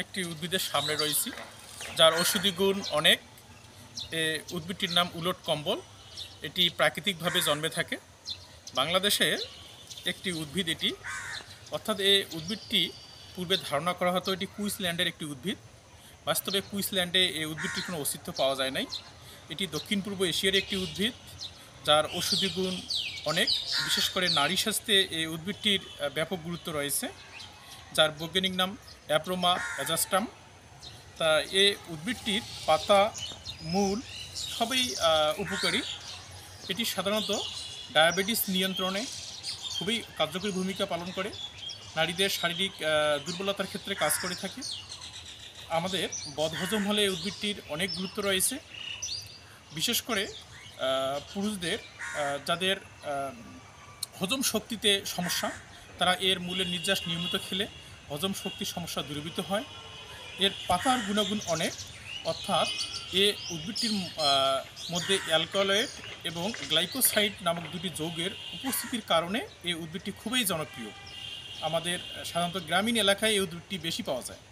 একটি উদ্ভিদের সামনে রয়েছি যার ঔষধি গুণ অনেক। উদ্ভিদটির নাম উলট কম্বল। এটি প্রাকৃতিকভাবে জন্মে থাকে বাংলাদেশে। একটি উদ্ভিদ এটি, অর্থাৎ এই উদ্ভিদটি পূর্বে ধারণা করা হতো এটি কুইন্সল্যান্ডের একটি উদ্ভিদ। বাস্তবে কুইন্সল্যান্ডে এই উদ্ভিদটির কোনো অস্তিত্ব পাওয়া যায় নাই। এটি দক্ষিণ পূর্ব এশিয়ার একটি উদ্ভিদ যার ঔষধি গুণ অনেক। বিশেষ করে নারী স্বাস্থ্যে এই উদ্ভিদটির ব্যাপক গুরুত্ব রয়েছে, যার বৈজ্ঞানিক নাম অ্যাপ্রোমা অ্যাজাস্টাম। তা এই উদ্ভিদটির পাতা, মূল সবই উপকারী। এটি সাধারণত ডায়াবেটিস নিয়ন্ত্রণে খুবই কার্যকরী ভূমিকা পালন করে, নারীদের শারীরিক দুর্বলতার ক্ষেত্রে কাজ করে থাকে। আমাদের বদহজম হলে এই উদ্ভিদটির অনেক গুরুত্ব রয়েছে। বিশেষ করে পুরুষদের যাদের হজম শক্তিতে সমস্যা, তারা এর মূলের নির্যাস নিয়মিত খেলে হজম শক্তির সমস্যা দূরীভূত হয়। এর পাতার গুণাগুণ অনেক, অর্থাৎ এ উদ্ভিদটির মধ্যে অ্যালকালয়েড এবং গ্লাইকোসাইড নামক দুটি যৌগের উপস্থিতির কারণে এই উদ্ভিদটি খুবই জনপ্রিয়। আমাদের সাধারণত গ্রামীণ এলাকায় এই উদ্ভিদটি বেশি পাওয়া যায়।